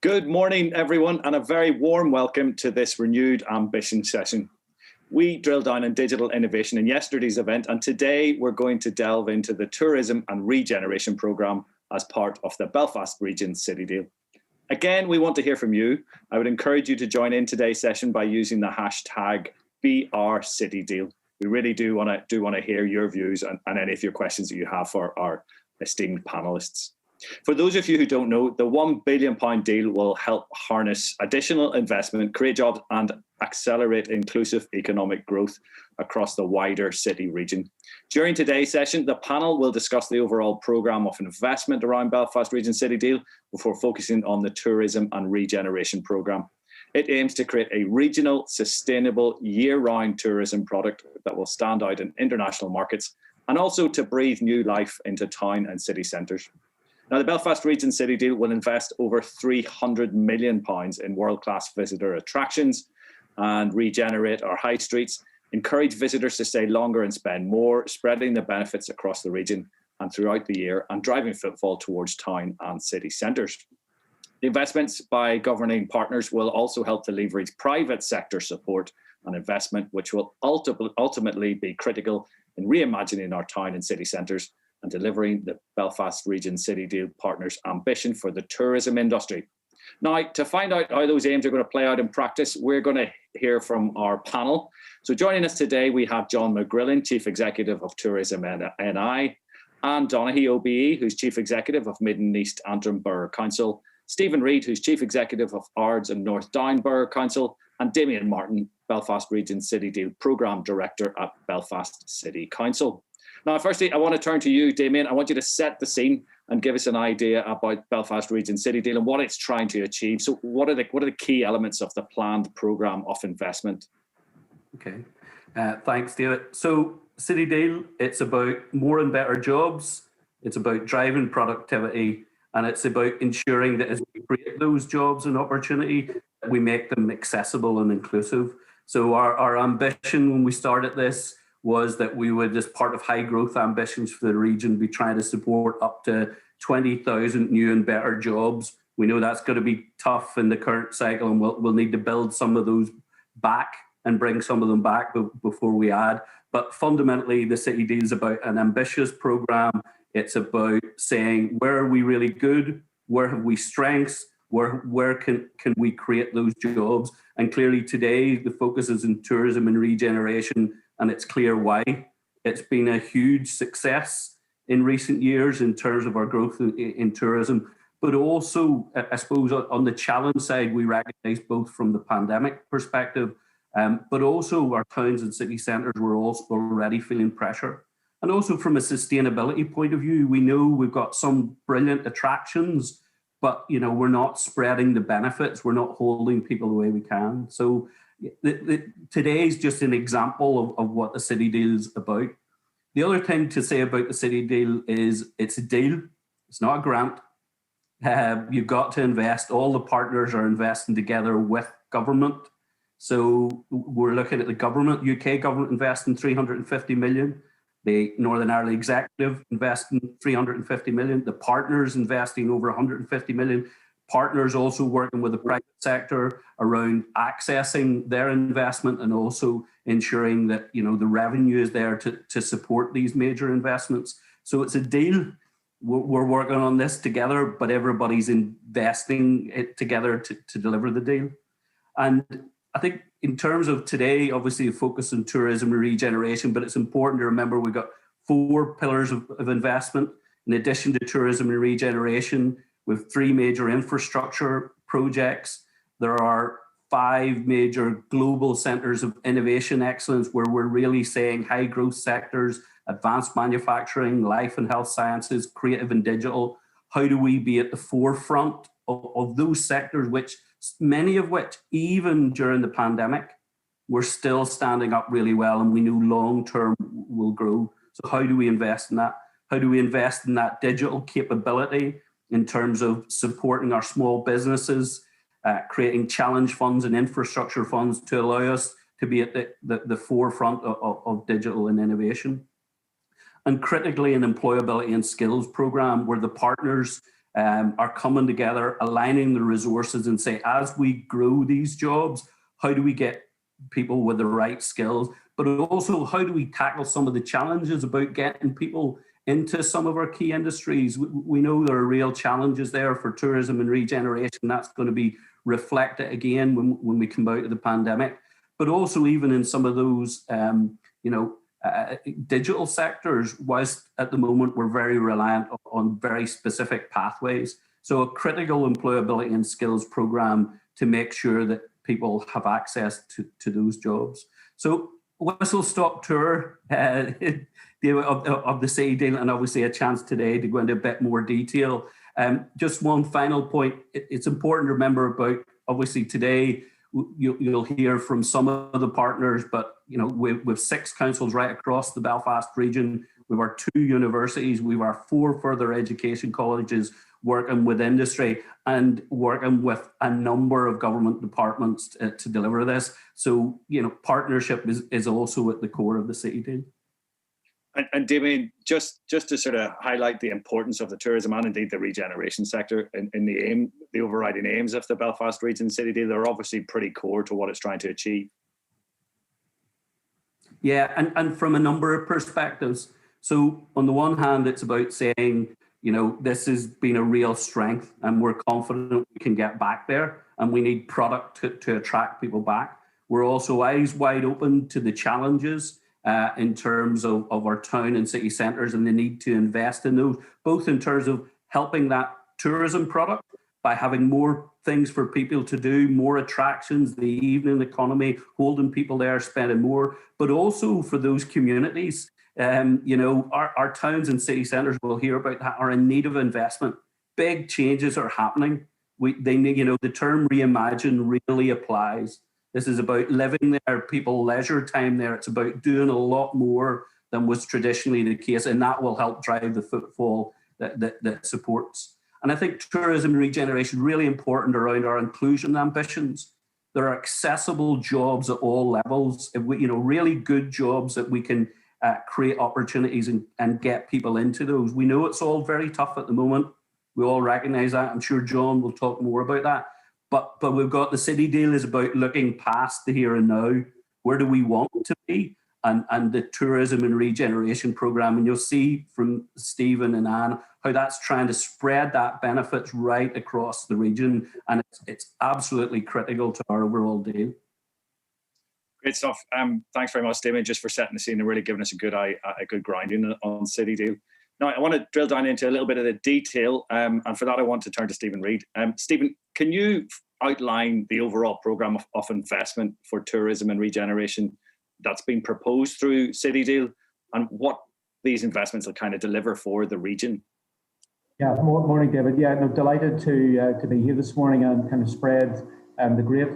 Good morning, everyone, and a very warm welcome to this renewed ambition session. We drilled down on digital innovation in yesterday's event, and today we're going to delve into the Tourism and Regeneration programme as part of the Belfast Region City Deal. Again, we want to hear from you. I would encourage you to join in today's session by using the hashtag #BeOurCityDeal. We really do want to hear your views and any of your questions that you have for our esteemed panelists. For those of you who don't know, the £1 billion deal will help harness additional investment, create jobs and accelerate inclusive economic growth across the wider city region. During today's session, the panel will discuss the overall programme of investment around Belfast Region City Deal before focusing on the Tourism and Regeneration programme. It aims to create a regional, sustainable, year-round tourism product that will stand out in international markets and also to breathe new life into town and city centres. Now, the Belfast Region City Deal will invest over £300 million in world-class visitor attractions and regenerate our high streets, encourage visitors to stay longer and spend more, spreading the benefits across the region and throughout the year and driving footfall towards town and city centres. The investments by governing partners will also help to leverage private sector support and investment, which will ultimately be critical in reimagining our town and city centres and delivering the Belfast Region City Deal partners' ambition for the tourism industry. Now, to find out how those aims are going to play out in practice, we're going to hear from our panel. So joining us today, we have John McGrillen, Chief Executive of Tourism NI, Anne Donaghy, OBE, who's Chief Executive of Mid and East Antrim Borough Council, Stephen Reid, who's Chief Executive of Ards and North Down Borough Council, and Damien Martin, Belfast Region City Deal Programme Director at Belfast City Council. Now, firstly, I want to turn to you, Damien. I want you to set the scene and give us an idea about Belfast Region City Deal and what it's trying to achieve. So what are the key elements of the planned programme of investment? Okay, thanks, David. So City Deal, it's about more and better jobs. It's about driving productivity, and it's about ensuring that as we create those jobs and opportunity, we make them accessible and inclusive. So our ambition when we started this was that we would, as part of high growth ambitions for the region, be trying to support up to 20,000 new and better jobs. We know that's going to be tough in the current cycle, and we'll need to build some of those back and bring some of them back before we add. But fundamentally, the City Deal is about an ambitious programme. It's about saying, where are we really good? Where have we strengths? Where can we create those jobs? And clearly today, the focus is in tourism and regeneration, and it's clear why. It's been a huge success in recent years in terms of our growth in tourism. But also, I suppose, on the challenge side, we recognise both from the pandemic perspective, but also our towns and city centres were also already feeling pressure. And also from a sustainability point of view, we know we've got some brilliant attractions, but we're not spreading the benefits. We're not holding people the way we can. So today is just an example of what the City Deal is about. The other thing to say about the City Deal is it's a deal. It's not a grant. You've got to invest. All the partners are investing together with government. So we're looking at the government, UK government investing 350 million. The Northern Ireland Executive investing 350 million. The partners investing over 150 million. Partners also working with the private sector around accessing their investment and also ensuring that the revenue is there to support these major investments. So it's a deal. We're working on this together, but everybody's investing it together to deliver the deal. And I think in terms of today, obviously a focus on tourism and regeneration, but it's important to remember we've got 4 pillars of investment. In addition to tourism and regeneration, with 3 major infrastructure projects. There are 5 major global centres of innovation excellence where we're really saying high growth sectors, advanced manufacturing, life and health sciences, creative and digital. How do we be at the forefront of those sectors, which many of which, even during the pandemic, we're still standing up really well and we know long term will grow. So how do we invest in that? How do we invest in that digital capability in terms of supporting our small businesses, creating challenge funds and infrastructure funds to allow us to be at the forefront of digital and innovation? And critically, an employability and skills program where the partners are coming together, aligning the resources and say, as we grow these jobs, how do we get people with the right skills? But also, how do we tackle some of the challenges about getting people into some of our key industries? We know there are real challenges there for tourism and regeneration. That's going to be reflected again when we come out of the pandemic. But also even in some of those, digital sectors, whilst at the moment we're very reliant on very specific pathways. So a critical employability and skills program to make sure that people have access to those jobs. So whistle stop tour of the city deal, and obviously a chance today to go into a bit more detail. Just one final point, it's important to remember about, obviously today, you'll hear from some of the partners, but we've 6 councils right across the Belfast region. We've our 2 universities, we've our 4 further education colleges working with industry and working with a number of government departments to deliver this. So, partnership is also at the core of the city deal. And Damien, just to sort of highlight the importance of the tourism and indeed the regeneration sector in the overriding aims of the Belfast Region City Deal, they're obviously pretty core to what it's trying to achieve. Yeah, and from a number of perspectives. So on the one hand, it's about saying, this has been a real strength and we're confident we can get back there, and we need product to attract people back. We're also eyes wide open to the challenges in terms of our town and city centres and the need to invest in those, both in terms of helping that tourism product by having more things for people to do, more attractions, the evening economy, holding people there, spending more, but also for those communities. Our towns and city centres, we'll hear about that, are in need of investment. Big changes are happening. They need, the term reimagine really applies. This is about living there, people leisure time there. It's about doing a lot more than was traditionally the case, and that will help drive the footfall that supports. And I think tourism and regeneration really important around our inclusion ambitions. There are accessible jobs at all levels, really good jobs that we can create opportunities and get people into those. We know it's all very tough at the moment. We all recognise that. I'm sure John will talk more about that. But we've got the city deal is about looking past the here and now. Where do we want to be? And the tourism and regeneration programme. And you'll see from Stephen and Anne how that's trying to spread that benefits right across the region. And it's absolutely critical to our overall deal. Great stuff. Thanks very much, Damien, just for setting the scene and really giving us a good grounding on City Deal. Now, I want to drill down into a little bit of the detail, and for that, I want to turn to Stephen Reid. Stephen, can you outline the overall programme of investment for tourism and regeneration that's been proposed through City Deal, and what these investments will kind of deliver for the region? Yeah, morning, David. Yeah, no, delighted to be here this morning and kind of spread the great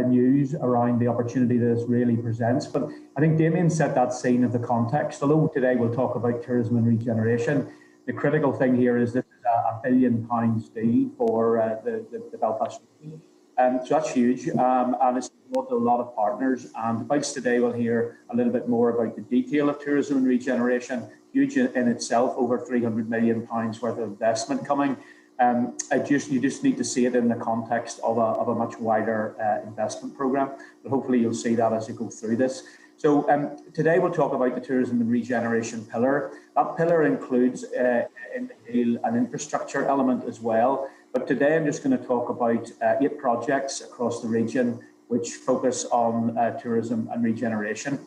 news around the opportunity that this really presents. But I think Damien set that scene of the context. Although today we'll talk about tourism and regeneration, the critical thing here is this is a £1 billion deal for the Belfast region. So that's huge, and it's involved a lot of partners. And whilst today we'll hear a little bit more about the detail of tourism and regeneration, huge in itself, over £300 million worth of investment coming. You just need to see it in the context of a much wider investment programme. But hopefully you'll see that as you go through this. So today we'll talk about the tourism and regeneration pillar. That pillar includes in the deal an infrastructure element as well. But today I'm just going to talk about 8 projects across the region which focus on tourism and regeneration.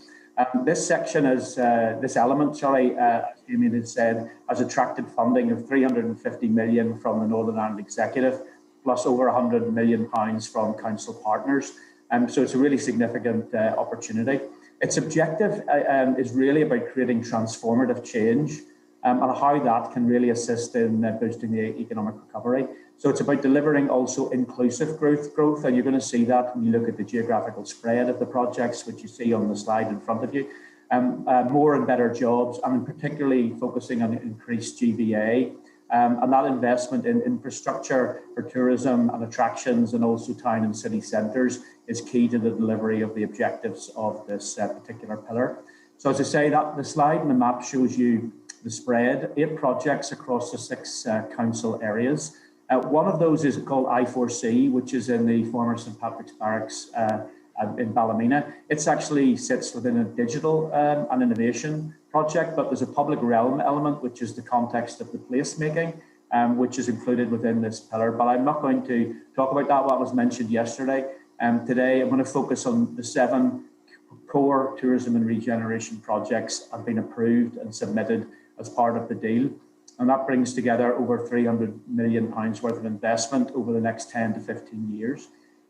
This section is, this element, as Damien had said, has attracted funding of £350 million from the Northern Ireland Executive, plus over £100 million from council partners. So it's a really significant opportunity. Its objective is really about creating transformative change and how that can really assist in boosting the economic recovery. So it's about delivering also inclusive growth, and you're going to see that when you look at the geographical spread of the projects, which you see on the slide in front of you. More and better jobs, and particularly focusing on increased GVA, and that investment in infrastructure for tourism and attractions and also town and city centres is key to the delivery of the objectives of this particular pillar. So as I say, that the slide and the map shows you the spread, 8 projects across the 6 council areas. One of those is called I4C, which is in the former St Patrick's Barracks in Ballymena. It actually sits within a digital and innovation project, but there's a public realm element, which is the context of the placemaking, which is included within this pillar. But I'm not going to talk about that, what was mentioned yesterday. Today, I'm going to focus on the 7 core tourism and regeneration projects have been approved and submitted as part of the deal. And that brings together over £300 million worth of investment over the next 10 to 15 years.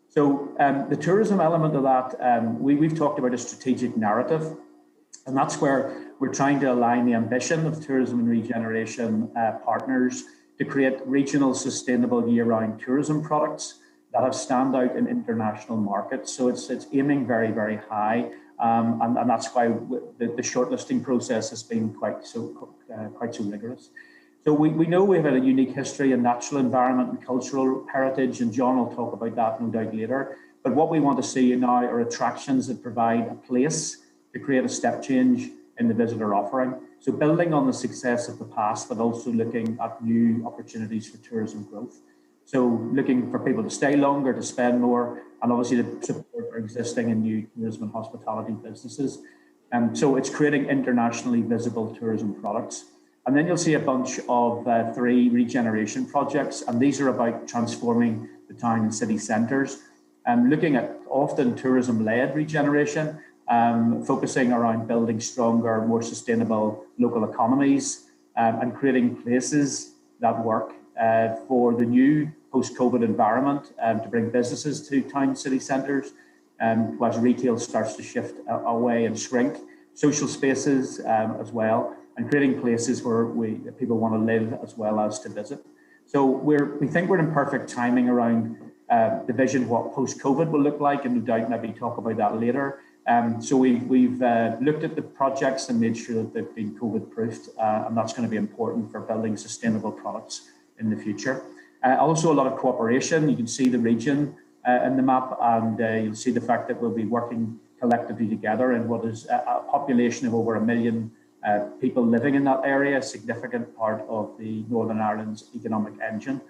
So the tourism element of that, we've talked about a strategic narrative, and that's where we're trying to align the ambition of tourism and regeneration partners to create regional sustainable year-round tourism products that have stand out in international markets. So it's aiming very, very high, and that's why the shortlisting process has been quite so rigorous. So we know we have a unique history in natural environment and cultural heritage, and John will talk about that no doubt later. But what we want to see now are attractions that provide a place to create a step change in the visitor offering. So building on the success of the past, but also looking at new opportunities for tourism growth. So looking for people to stay longer, to spend more, and obviously to support our existing and new tourism and hospitality businesses. So it's creating internationally visible tourism products. And then you'll see a bunch of 3 regeneration projects, and these are about transforming the town and city centres, looking at often tourism-led regeneration, focusing around building stronger, more sustainable local economies, and creating places that work for the new post-COVID environment, to bring businesses to town city centres, as retail starts to shift away and shrink, social spaces as well, and creating places where people want to live as well as to visit. So we think we're in perfect timing around the vision of what post-COVID will look like, and no doubt maybe talk about that later. So we've looked at the projects and made sure that they've been COVID-proofed, and that's going to be important for building sustainable products in the future. Also a lot of cooperation. You can see the region in the map, and you'll see the fact that we'll be working collectively together in what is a population of over 1 million people living in that area, a significant part of the Northern Ireland's economic engine.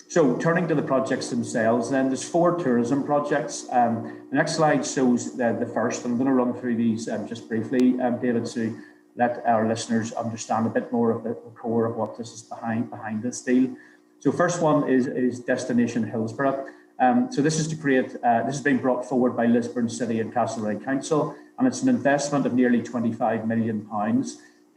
So turning to the projects themselves, then there's 4 tourism projects. The next slide shows the first. I'm going to run through these just briefly, David, to let our listeners understand a bit more of the core of what this is behind this deal. So first one is Destination Hillsborough. So this is to create, this has been brought forward by Lisburn City and Castlereagh Council, and it's an investment of nearly £25 million.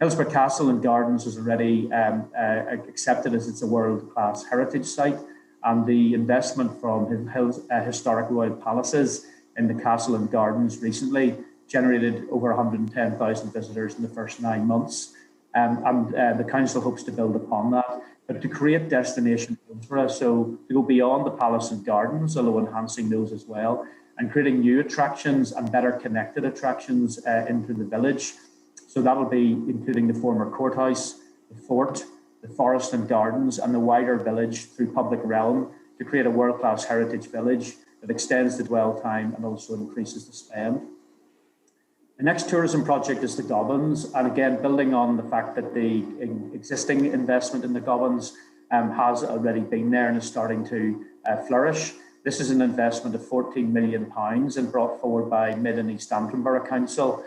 Hillsborough Castle and Gardens is already accepted as it's a world-class heritage site, and the investment from Historic Royal Palaces in the Castle and Gardens recently generated over 110,000 visitors in the first 9 months, and the council hopes to build upon that. But to create Destination Hillsborough, so to go beyond the Palace and Gardens, although enhancing those as well, and creating new attractions and better connected attractions into the village. So that'll be including the former courthouse, the fort, the forest and gardens, and the wider village through public realm to create a world-class heritage village that extends the dwell time and also increases the spend. The next tourism project is the Gobbins, and again, building on the fact that the existing investment in the Gobbins has already been there and is starting to flourish. This is an investment of £14 million and brought forward by Mid and East Antrim Borough Council,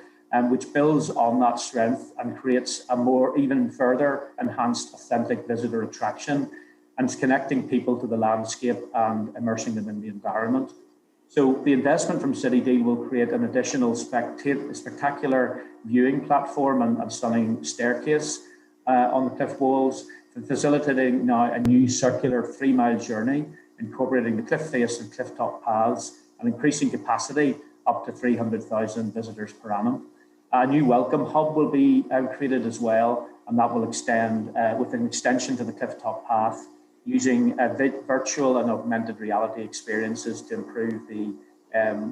which builds on that strength and creates a more even further enhanced authentic visitor attraction, and it's connecting people to the landscape and immersing them in the environment. So the investment from City Deal will create an additional spectacular viewing platform and stunning staircase on the cliff walls, facilitating now a new circular 3-mile journey, incorporating the cliff face and cliff top paths and increasing capacity up to 300,000 visitors per annum. A new welcome hub will be created as well, and that will extend with an extension to the cliff top path, using virtual and augmented reality experiences to improve the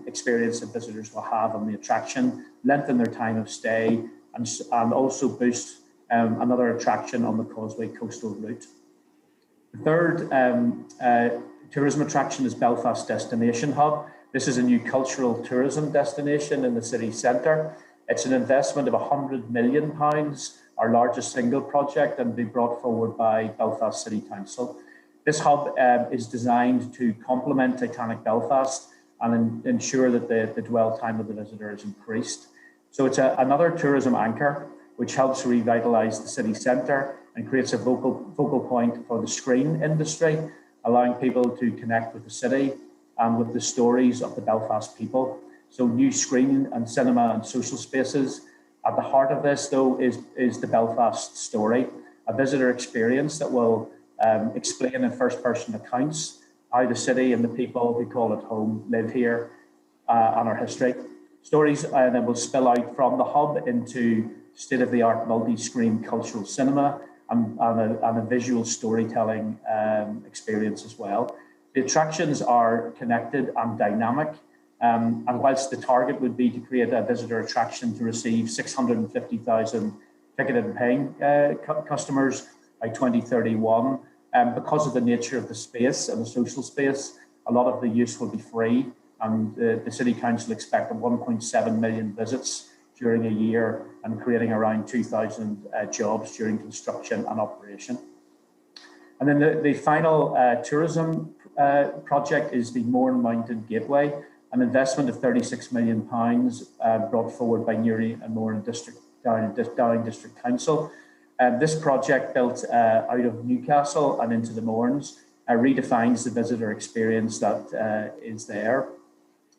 experience that visitors will have on the attraction, lengthen their time of stay, and also boost another attraction on the Causeway coastal route. The third tourism attraction is Belfast Destination Hub. This is a new cultural tourism destination in the city centre. It's an investment of £100 million, our largest single project, and be brought forward by Belfast City Council. This hub is designed to complement Titanic Belfast and ensure that the dwell time of the visitor is increased. So it's another tourism anchor, which helps revitalise the city centre and creates a focal point for the screen industry, allowing people to connect with the city and with the stories of the Belfast people. So new screen and cinema and social spaces. At the heart of this, though, is the Belfast story, a visitor experience that will explain in first-person accounts how the city and the people who call it home live here and our history. Stories that will spill out from the hub into state-of-the-art multi-screen cultural cinema and a visual storytelling experience as well. The attractions are connected and dynamic, and whilst the target would be to create a visitor attraction to receive 650,000 ticketed and paying customers by 2031, because of the nature of the space and the social space, a lot of the use will be free, and the City Council expect 1.7 million visits during a year and creating around 2,000 jobs during construction and operation. And then the final tourism project is the Mourne Mountain Gateway, an investment of £36 million brought forward by Newry and Mourne Down District Council. This project, built out of Newcastle and into the Mournes, redefines the visitor experience that is there.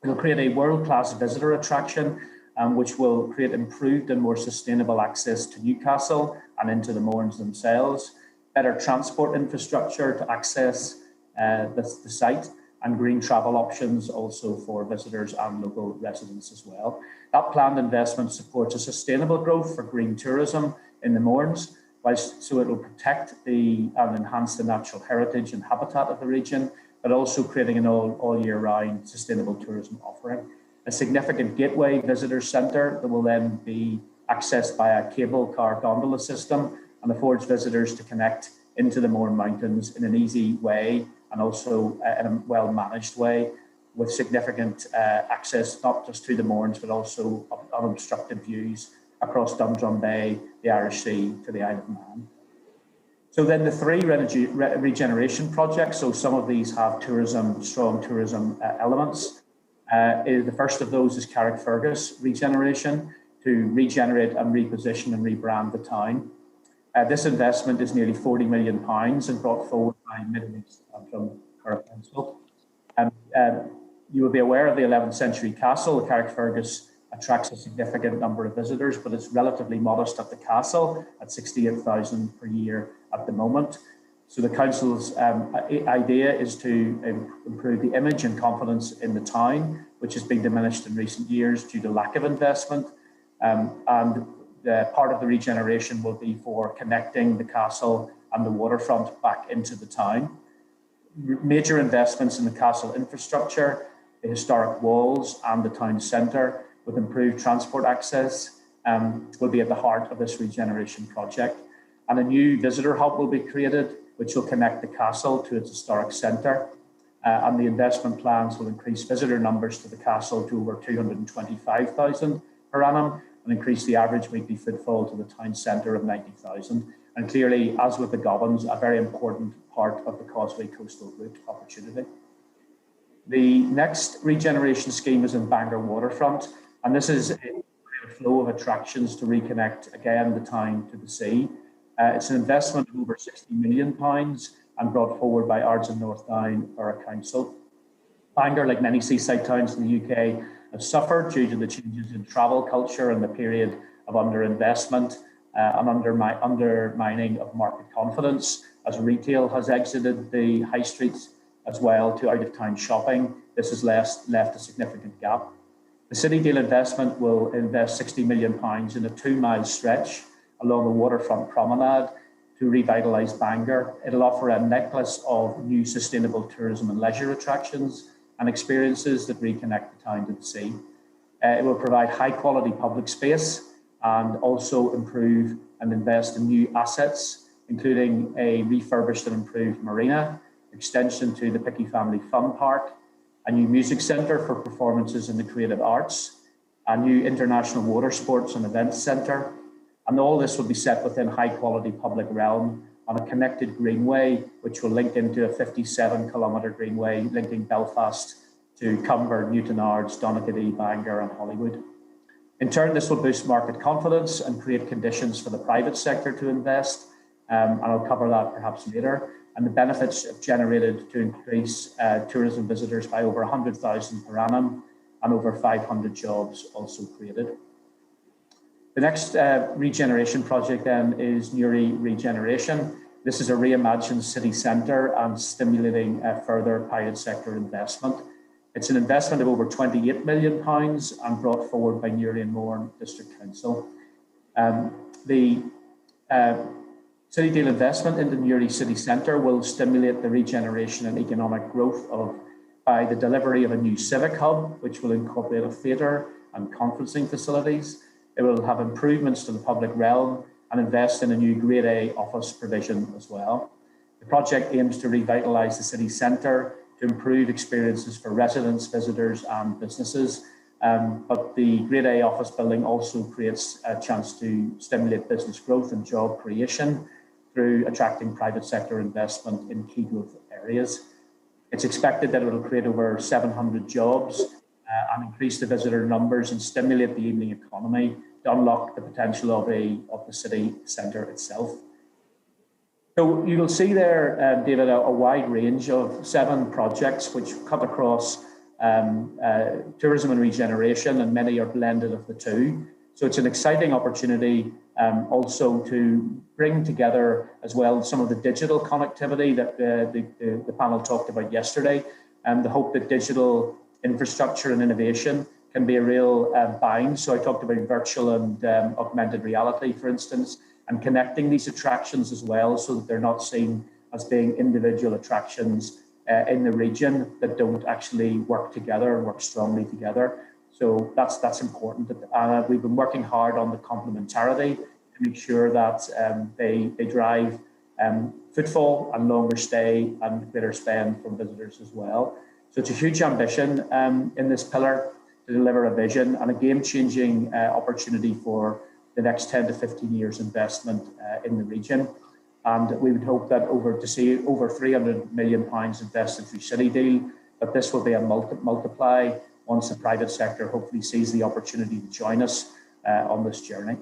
It will create a world-class visitor attraction, which will create improved and more sustainable access to Newcastle and into the Mournes themselves, better transport infrastructure to access the site, and green travel options also for visitors and local residents as well. That planned investment supports a sustainable growth for green tourism in the Mournes, so it will protect and enhance the natural heritage and habitat of the region, but also creating an all year round sustainable tourism offering. A significant gateway visitor centre that will then be accessed by a cable car gondola system and affords visitors to connect into the Mourne Mountains in an easy way and also in a well-managed way, with significant access not just to the Mournes but also unobstructed views across Dundrum Bay, the Irish Sea to the Isle of Man. So then the three regeneration projects, so some of these have strong tourism elements. The first of those is Carrickfergus Regeneration, to regenerate and reposition and rebrand the town. This investment is nearly £40 million and brought forward by Midlands from Carrick Council. You will be aware of the 11th century castle. Carrickfergus attracts a significant number of visitors, but it's relatively modest at the castle at 68,000 per year at the moment. So the council's idea is to improve the image and confidence in the town, which has been diminished in recent years due to lack of investment. And part of the regeneration will be for connecting the castle and the waterfront back into the town. Major investments in the castle infrastructure, the historic walls and the town centre with improved transport access will be at the heart of this regeneration project. And a new visitor hub will be created, which will connect the castle to its historic centre. And the investment plans will increase visitor numbers to the castle to over 225,000 per annum and increase the average weekly footfall to the town centre of 90,000. And clearly, as with the Gobbins, a very important part of the Causeway Coastal Route opportunity. The next regeneration scheme is in Bangor Waterfront, and this is a flow of attractions to reconnect again the town to the sea. It's an investment of over £60 million and brought forward by Ards and North Down Borough Council. Bangor, like many seaside towns in the UK, have suffered due to the changes in travel culture and the period of underinvestment and undermining of market confidence as retail has exited the high streets as well to out-of-town shopping. This has left a significant gap. The City Deal investment will invest £60 million in a 2-mile stretch along the waterfront promenade to revitalise Bangor. It'll offer a necklace of new sustainable tourism and leisure attractions and experiences that reconnect the town to the sea. It will provide high quality public space and also improve and invest in new assets, including a refurbished and improved marina, extension to the Picky Family Fun Park, a new music centre for performances in the creative arts, a new international water sports and events centre. And all this will be set within high quality public realm on a connected greenway, which will link into a 57-kilometre greenway linking Belfast to Cumber, Newtownards, Donaghadee, Bangor and Holywood. In turn, this will boost market confidence and create conditions for the private sector to invest, and I'll cover that perhaps later. And the benefits have generated to increase tourism visitors by over 100,000 per annum and over 500 jobs also created. The next regeneration project then is Newry Regeneration. This is a reimagined city centre and stimulating further private sector investment. It's an investment of over £28 million and brought forward by Newry and Mourne District Council. The City Deal investment into Newry City Centre will stimulate the regeneration and economic growth by the delivery of a new civic hub, which will incorporate a theatre and conferencing facilities. It will have improvements to the public realm and invest in a new Grade A office provision as well. The project aims to revitalise the city centre to improve experiences for residents, visitors and businesses. But the Grade A office building also creates a chance to stimulate business growth and job creation through attracting private sector investment in key growth areas. It's expected that it will create over 700 jobs and increase the visitor numbers and stimulate the evening economy to unlock the potential of the city centre itself. So you will see there, David, a wide range of 7 projects which cut across tourism and regeneration, and many are blended of the two. So it's an exciting opportunity also to bring together as well some of the digital connectivity that the panel talked about yesterday, and the hope that digital infrastructure and innovation can be a real bind. So I talked about virtual and augmented reality, for instance, and connecting these attractions as well so that they're not seen as being individual attractions in the region that don't actually work together and work strongly together. So that's important. We've been working hard on the complementarity to make sure that they drive footfall and longer stay and greater spend from visitors as well. So it's a huge ambition in this pillar to deliver a vision and a game-changing opportunity for the next 10 to 15 years investment in the region. And we would hope that to see over £300 million invested through City Deal, but this will be a multiply once the private sector hopefully sees the opportunity to join us on this journey.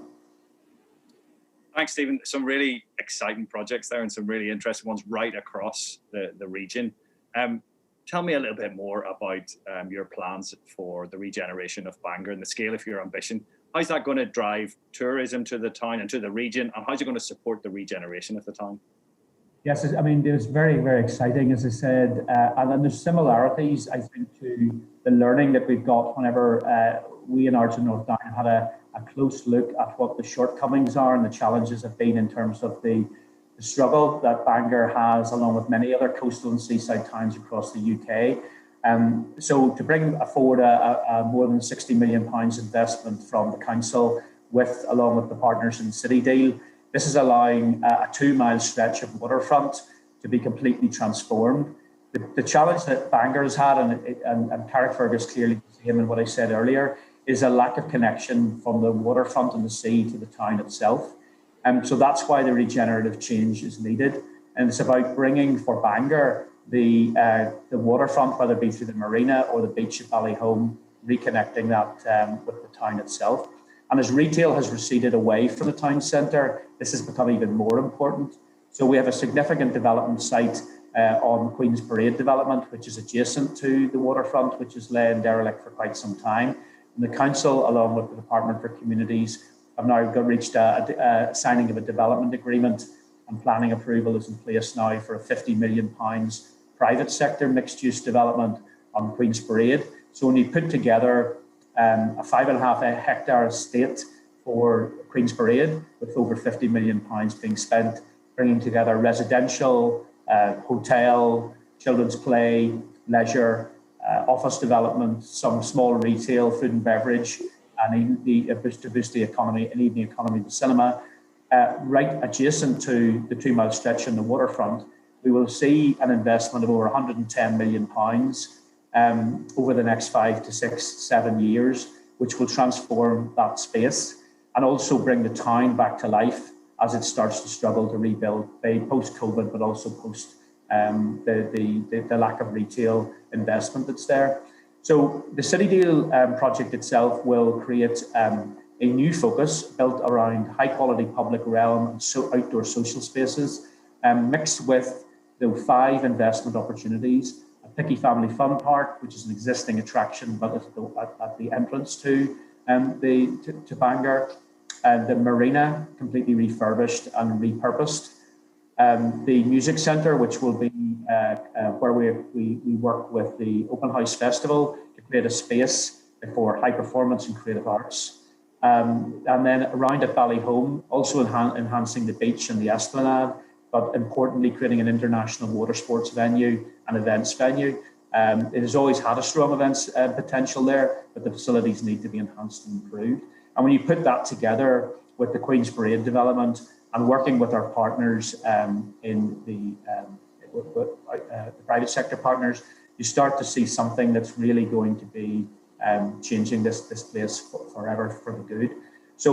Thanks, Stephen. Some really exciting projects there and some really interesting ones right across the region. Tell me a little bit more about your plans for the regeneration of Bangor and the scale of your ambition. How's that going to drive tourism to the town and to the region, and how's it going to support the regeneration of the town? Yes, I mean, it was very, very exciting, as I said, and then there's similarities, I think, to the learning that we've got whenever we in Arts and North Down had a close look at what the shortcomings are and the challenges have been in terms of the struggle that Bangor has, along with many other coastal and seaside towns across the UK. So to bring forward a more than £60 million investment from the council along with the partners in City Deal, this is allowing a 2-mile stretch of waterfront to be completely transformed. The challenge that Bangor has had, and Carrickfergus clearly came in what I said earlier, is a lack of connection from the waterfront and the sea to the town itself. So that's why the regenerative change is needed. And it's about bringing for Bangor the waterfront, whether it be through the marina or the beach at Ballyholme, reconnecting that with the town itself. And as retail has receded away from the town centre, this has become even more important. So we have a significant development site on Queen's Parade development, which is adjacent to the waterfront, which has lain derelict for quite some time. And the council, along with the Department for Communities, have now reached a signing of a development agreement, and planning approval is in place now for a £50 million private sector mixed-use development on Queen's Parade. So when you put together a 5.5 hectare estate for Queen's Parade with over £50 million being spent, bringing together residential, hotel, children's play, leisure, office development, some small retail, food and beverage, and to boost the economy and evening economy, the cinema, right adjacent to the 2-mile stretch in the waterfront, we will see an investment of over £110 million over the next 5 to 6, 7 years, which will transform that space and also bring the town back to life as it starts to struggle to rebuild post-COVID, but also post the lack of retail investment that's there. So the City Deal project itself will create a new focus built around high-quality public realm and outdoor social spaces, mixed with the 5 investment opportunities: a Picky Family Fun Park, which is an existing attraction but at the entrance to Bangor, the marina, completely refurbished and repurposed, the music centre, which will be where we work with the Open House Festival to create a space for high performance and creative arts. And then around at Ballyholme, also enhancing the beach and the esplanade, but importantly creating an international water sports venue and events venue. It has always had a strong events potential there, but the facilities need to be enhanced and improved. And when you put that together with the Queen's Parade development and working with our partners in the private sector partners, you start to see something that's really going to be changing this place forever for the good. So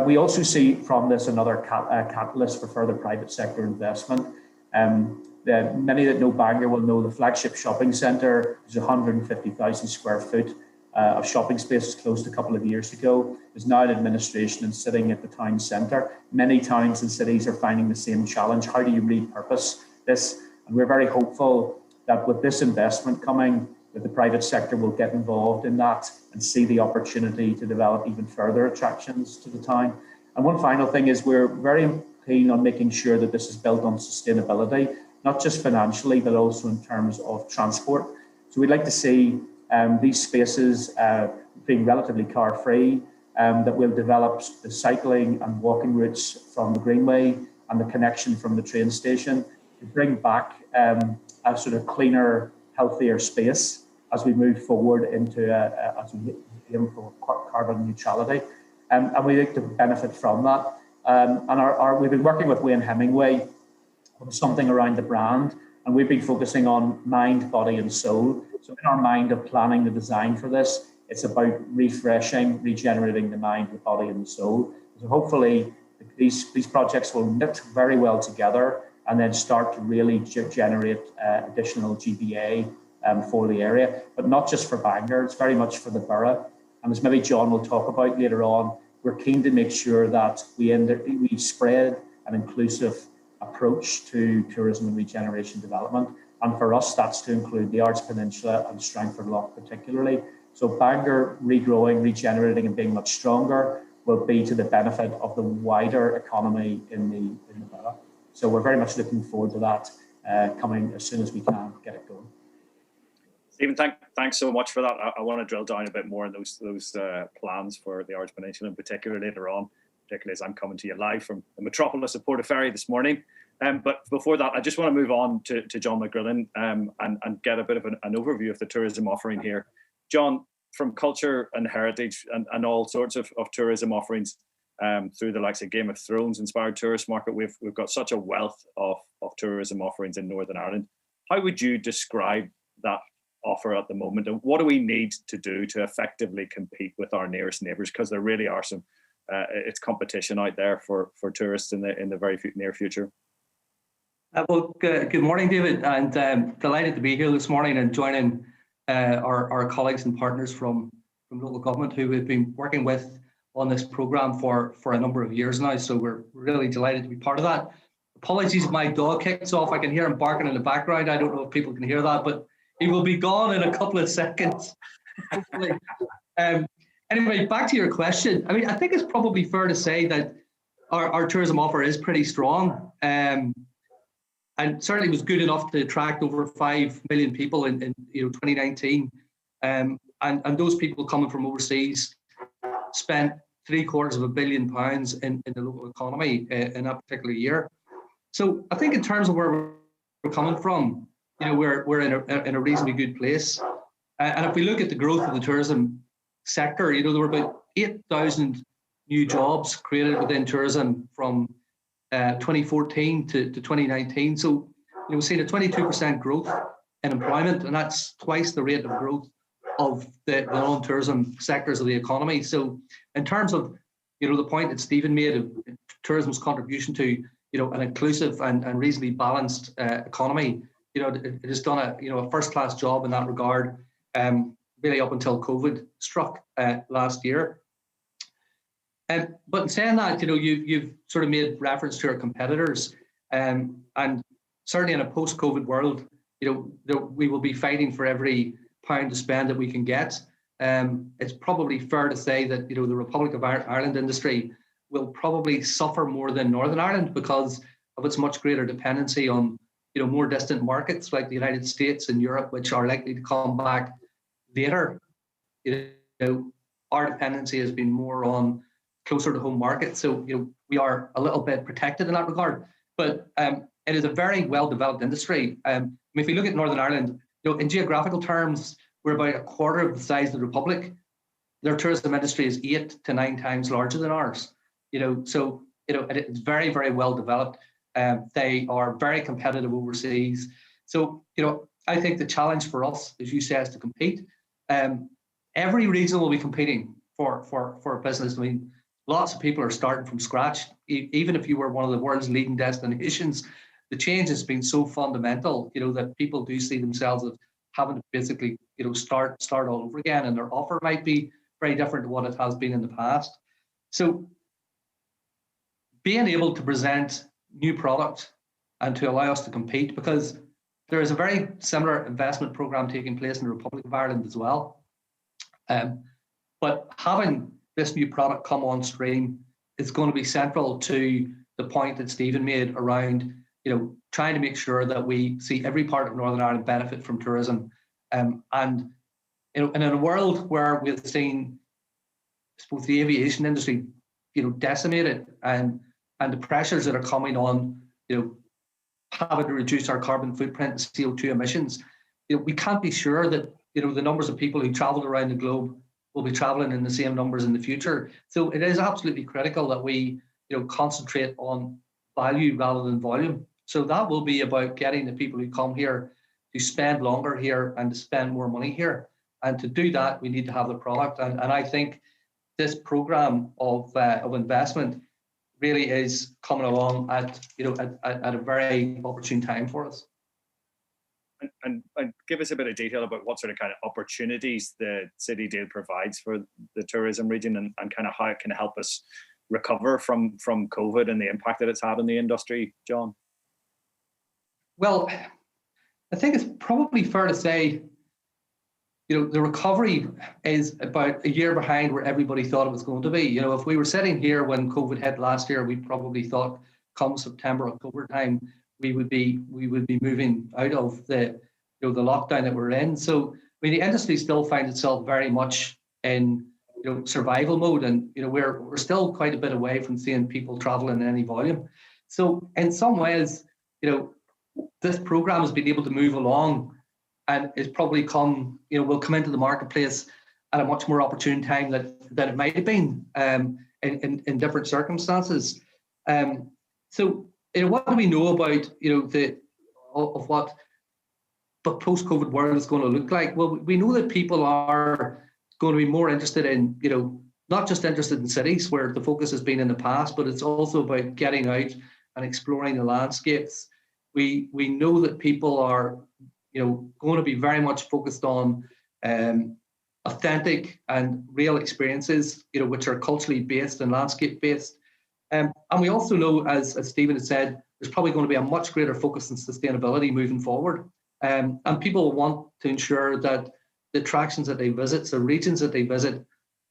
we also see from this another catalyst for further private sector investment. Many that know Bangor will know the flagship shopping centre is 150,000 square foot of shopping spaces closed a couple of years ago, is now in administration and sitting at the town centre. Many towns and cities are finding the same challenge. How do you repurpose this? And we're very hopeful that with this investment coming, that the private sector will get involved in that and see the opportunity to develop even further attractions to the town. And one final thing is we're very keen on making sure that this is built on sustainability, not just financially, but also in terms of transport. So we'd like to see these spaces being relatively car-free, that will develop the cycling and walking routes from the Greenway and the connection from the train station to bring back a sort of cleaner, healthier space as we move forward into as we aim for carbon neutrality. And we like to benefit from that. And we've been working with Wayne Hemingway on something around the brand, and we've been focusing on mind, body, and soul. So in our mind of planning the design for this, it's about refreshing, regenerating the mind, the body, and the soul. So hopefully these projects will knit very well together and then start to really generate additional GBA for the area, but not just for Bangor, it's very much for the borough. And as maybe John will talk about later on, we're keen to make sure that we spread an inclusive approach to tourism and regeneration development. And for us, that's to include the Arts Peninsula and Strangford Lough particularly. So Bangor regrowing, regenerating and being much stronger will be to the benefit of the wider economy in the borough. So we're very much looking forward to that coming as soon as we can get it going. Stephen, thanks so much for that. I want to drill down a bit more on those plans for the Arts Peninsula in particular later on, particularly as I'm coming to you live from the metropolis of Portaferry this morning. But before that, I just want to move on to John McGrillen and get a bit of an overview of the tourism offering here. John, from culture and heritage and all sorts of tourism offerings through the likes of Game of Thrones inspired tourist market, we've got such a wealth of tourism offerings in Northern Ireland. How would you describe that offer at the moment, and what do we need to do to effectively compete with our nearest neighbours? Because there really are some it's competition out there for tourists in the very near future. Good morning, David, and delighted to be here this morning and joining our colleagues and partners from local government who we've been working with on this programme for a number of years now. So we're really delighted to be part of that. Apologies if my dog kicks off. I can hear him barking in the background. I don't know if people can hear that, but he will be gone in a couple of seconds, hopefully. Anyway, back to your question. I mean, I think it's probably fair to say that our tourism offer is pretty strong. And certainly was good enough to attract over 5 million people in 2019. And those people coming from overseas spent £750 million in the local economy in that particular year. So I think in terms of where we're coming from, we're in a reasonably good place. And if we look at the growth of the tourism sector, there were about 8,000 new jobs created within tourism from 2014 to 2019. So we've seen a 22% growth in employment, and that's twice the rate of growth of the non-tourism sectors of the economy. So in terms of the point that Stephen made of tourism's contribution to, an inclusive and reasonably balanced economy, it has done a first-class job in that regard, really up until COVID struck last year. But in saying that, you've sort of made reference to our competitors, and certainly in a post-COVID world, we will be fighting for every pound to spend that we can get. It's probably fair to say that the Republic of Ireland industry will probably suffer more than Northern Ireland because of its much greater dependency on more distant markets like the United States and Europe, which are likely to come back later. Our dependency has been more on closer to home markets, so we are a little bit protected in that regard. But it is a very well developed industry. If you look at Northern Ireland, in geographical terms, we're about a quarter of the size of the Republic. Their tourism industry is 8 to 9 times larger than ours. So it's very, very well developed. They are very competitive overseas. So I think the challenge for us, as you say, is to compete. Every region will be competing for business. I mean, lots of people are starting from scratch. Even if you were one of the world's leading destinations, the change has been so fundamental, that people do see themselves as having to basically, start all over again, and their offer might be very different to what it has been in the past. So being able to present new product and to allow us to compete, because there is a very similar investment program taking place in the Republic of Ireland as well. But having this new product come on stream is going to be central to the point that Stephen made around, trying to make sure that we see every part of Northern Ireland benefit from tourism. And in a world where we've seen, I suppose, the aviation industry, decimated, and the pressures that are coming on, having to reduce our carbon footprint and CO2 emissions, we can't be sure that the numbers of people who travel around the globe will be traveling in the same numbers in the future. So it is absolutely critical that we concentrate on value rather than volume. So that will be about getting the people who come here to spend longer here and to spend more money here. And to do that, we need to have the product. And I think this program of investment really is coming along at a very opportune time for us. And give us a bit of detail about what sort of kind of opportunities the City Deal provides for the tourism region, and kind of how it can help us recover from COVID and the impact that it's had on the industry, John. Well, I think it's probably fair to say, the recovery is about a year behind where everybody thought it was going to be. If we were sitting here when COVID hit last year, we probably thought come September, October time, we would be moving out of the lockdown that we're in. So the industry still finds itself very much in survival mode, and we're still quite a bit away from seeing people travel in any volume. So in some ways, this program has been able to move along, and it's probably will come into the marketplace at a much more opportune time than it might have been in different circumstances. So what do we know about of what the post-COVID world is going to look like? Well, we know that people are going to be more interested in not just interested in cities where the focus has been in the past, but it's also about getting out and exploring the landscapes. We know that people are going to be very much focused on authentic and real experiences, which are culturally based and landscape based. And we also know, as Stephen has said, there's probably going to be a much greater focus on sustainability moving forward. And people want to ensure that the attractions that they visit, the regions that they visit,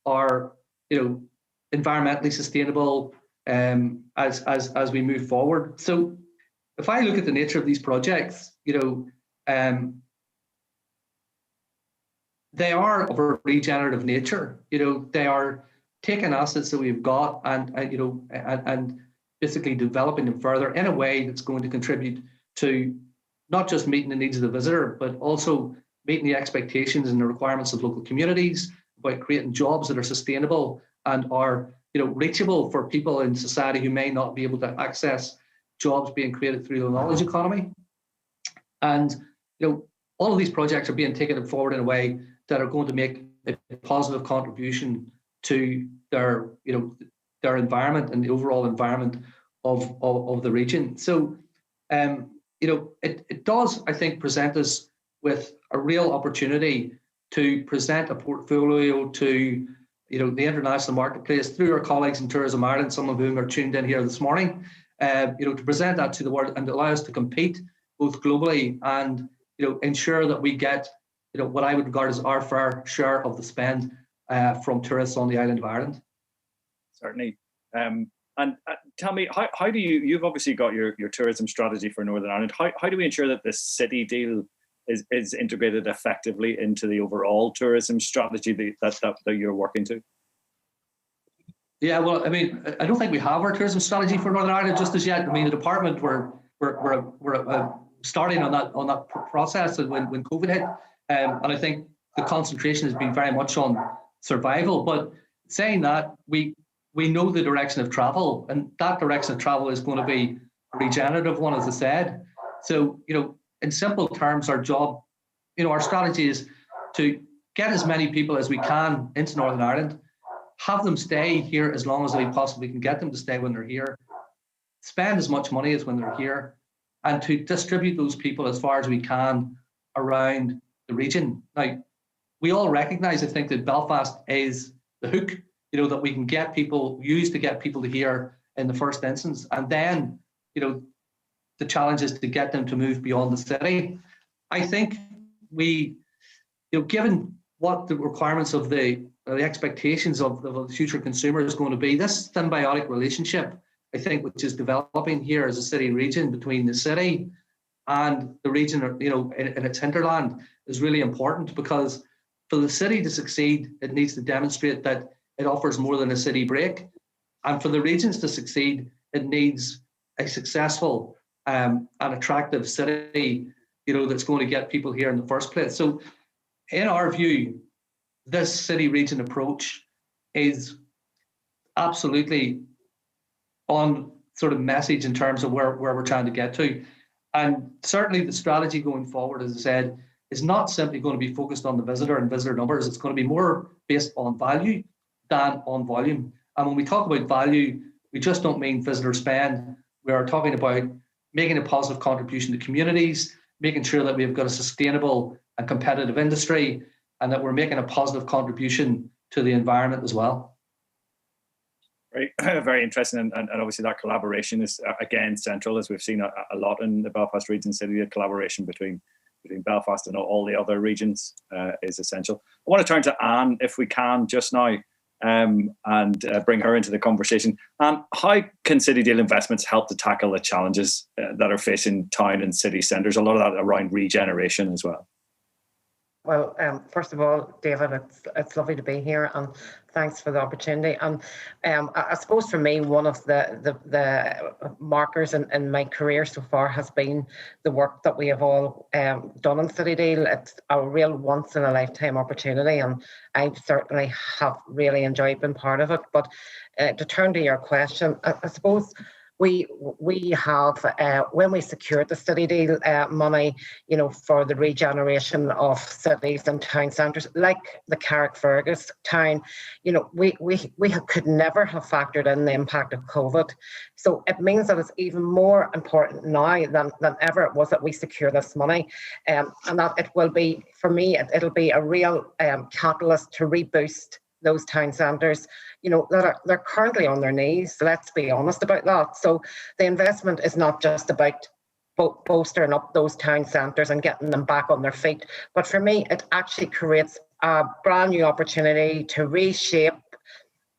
are environmentally sustainable as we move forward. So if I look at the nature of these projects, they are of a regenerative nature. They are taking assets that we've got and basically developing them further in a way that's going to contribute to not just meeting the needs of the visitor, but also meeting the expectations and the requirements of local communities, about creating jobs that are sustainable and are reachable for people in society who may not be able to access jobs being created through the knowledge economy. And all of these projects are being taken forward in a way that are going to make a positive contribution to their their environment and the overall environment of the region. So, it does, I think, present us with a real opportunity to present a portfolio to, the international marketplace through our colleagues in Tourism Ireland, some of whom are tuned in here this morning, to present that to the world and allow us to compete both globally and, ensure that we get, what I would regard as our fair share of the spend from tourists on the island of Ireland. Certainly. And tell me, how do you've obviously got your tourism strategy for Northern Ireland. How do we ensure that this city deal is integrated effectively into the overall tourism strategy that you're working to? Yeah, well, I mean, I don't think we have our tourism strategy for Northern Ireland just as yet. I mean, the department we're starting on that process when COVID hit, and I think the concentration has been very much on survival. But saying that, we know the direction of travel, and that direction of travel is going to be a regenerative one, as I said. So, in simple terms, our job, our strategy is to get as many people as we can into Northern Ireland, have them stay here as long as we possibly can get them to stay when they're here, spend as much money as when they're here, and to distribute those people as far as we can around the region. Now, we all recognise, I think, that Belfast is the hook, that we can use to get people to here in the first instance. And then, the challenge is to get them to move beyond the city. I think we, given what the requirements of the expectations of the future consumer is going to be, this symbiotic relationship, I think, which is developing here as a city region between the city and the region, in its hinterland, is really important, because for the city to succeed, it needs to demonstrate that it offers more than a city break. And for the regions to succeed, it needs a successful and attractive city, that's going to get people here in the first place. So in our view, this city region approach is absolutely on sort of message in terms of where we're trying to get to. And certainly the strategy going forward, as I said, is not simply going to be focused on the visitor and visitor numbers. It's going to be more based on value than on volume. And when we talk about value, we just don't mean visitor spend. We are talking about making a positive contribution to communities, making sure that we've got a sustainable and competitive industry, and that we're making a positive contribution to the environment as well. Very, very interesting, and obviously that collaboration is again central, as we've seen a lot in the Belfast region city. The collaboration between Belfast and all the other regions is essential. I want to turn to Anne, if we can, just now, and bring her into the conversation. How can City Deal investments help to tackle the challenges that are facing town and city centres? A lot of that around regeneration as well. Well, first of all, David, it's lovely to be here, and thanks for the opportunity. And I suppose for me, one of the markers in my career so far has been the work that we have all done in City Deal. It's a real once-in-a-lifetime opportunity, and I certainly have really enjoyed being part of it. But to turn to your question, I suppose we have, when we secured the City Deal money, for the regeneration of cities and town centres, like the Carrickfergus town, we could never have factored in the impact of COVID. So it means that it's even more important now than ever it was that we secure this money, and that it will be, for me, it'll be a real catalyst to reboost those town centres, they're currently on their knees. Let's be honest about that. So the investment is not just about bolstering up those town centres and getting them back on their feet, but for me, it actually creates a brand new opportunity to reshape,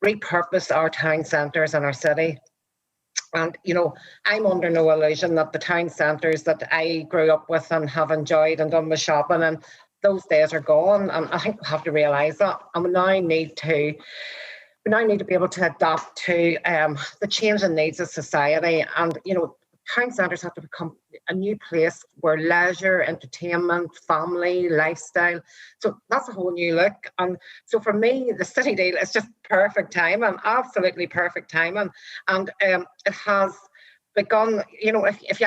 repurpose our town centres and our city. And, I'm under no illusion that the town centres that I grew up with and have enjoyed and done the shopping, and those days are gone, and I think we have to realise that. And we now need to be able to adapt to the changing needs of society. And town centres have to become a new place where leisure, entertainment, family, lifestyle. So that's a whole new look. And so for me, the City Deal is just perfect timing, absolutely perfect timing. And it has begun, if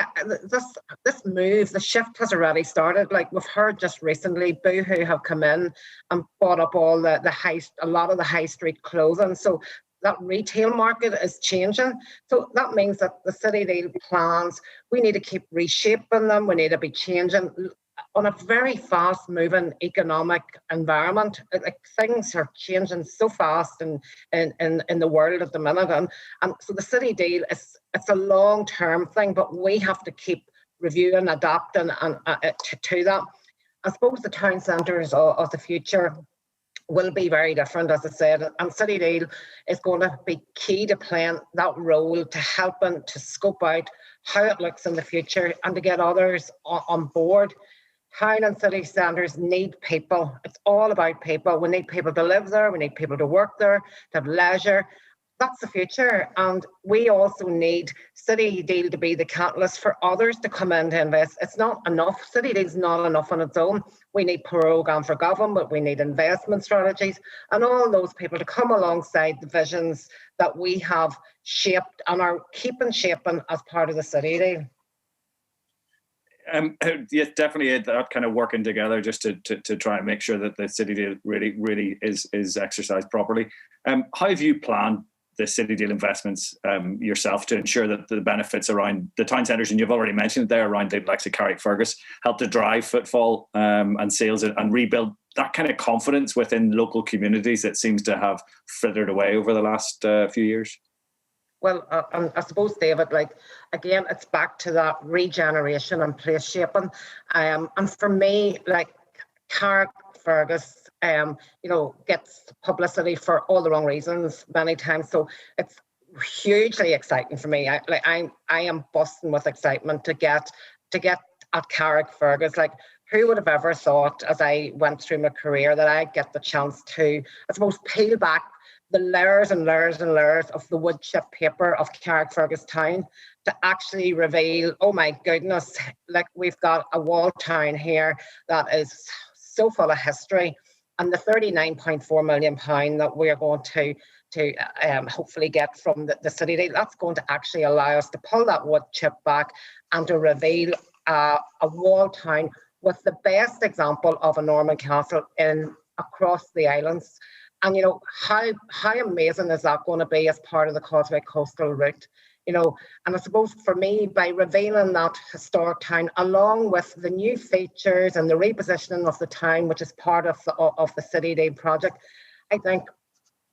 this move, the shift has already started. Like we've heard just recently, Boohoo have come in and bought up all a lot of the high street clothing. So that retail market is changing. So that means that the City Deal plans, we need to keep reshaping them. We need to be changing on a very fast moving economic environment. Like, things are changing so fast in the world at the minute. And so the City Deal it's a long-term thing, but we have to keep reviewing, adapting and to that. I suppose the town centres of the future will be very different, as I said, and City Deal is going to be key to playing that role, to helping to scope out how it looks in the future and to get others on board. Town and city centres need people. It's all about people. We need people to live there. We need people to work there, to have leisure. That's the future. And we also need City Deal to be the catalyst for others to come in to invest. It's not enough. City Deal's not enough on its own. We need programme for government. We need investment strategies and all those people to come alongside the visions that we have shaped and are keeping shaping as part of the City Deal. Yes, definitely that kind of working together just to try and make sure that the City Deal really is exercised properly. How have you planned the City Deal investments yourself to ensure that the benefits around the town centres, and you've already mentioned there, around the likes of Carrickfergus, help to drive footfall and sales and rebuild that kind of confidence within local communities that seems to have frittered away over the last few years? Well, I suppose, David, like, again, it's back to that regeneration and place shaping. And for me, like, Carrickfergus, gets publicity for all the wrong reasons many times. So it's hugely exciting for me. I am busting with excitement to get at Carrickfergus. Like, who would have ever thought, as I went through my career, that I'd get the chance to, I suppose, peel back the layers and layers and layers of the wood chip paper of Carrickfergus town to actually reveal, oh my goodness, like, we've got a walled town here that is so full of history. And the £39.4 million that we're going to hopefully get from the City Deal, that's going to actually allow us to pull that wood chip back and to reveal a walled town with the best example of a Norman castle across the islands. And, how amazing is that going to be as part of the Causeway Coastal Route? And I suppose for me, by revealing that historic town, along with the new features and the repositioning of the town, which is part of the City Deal project, I think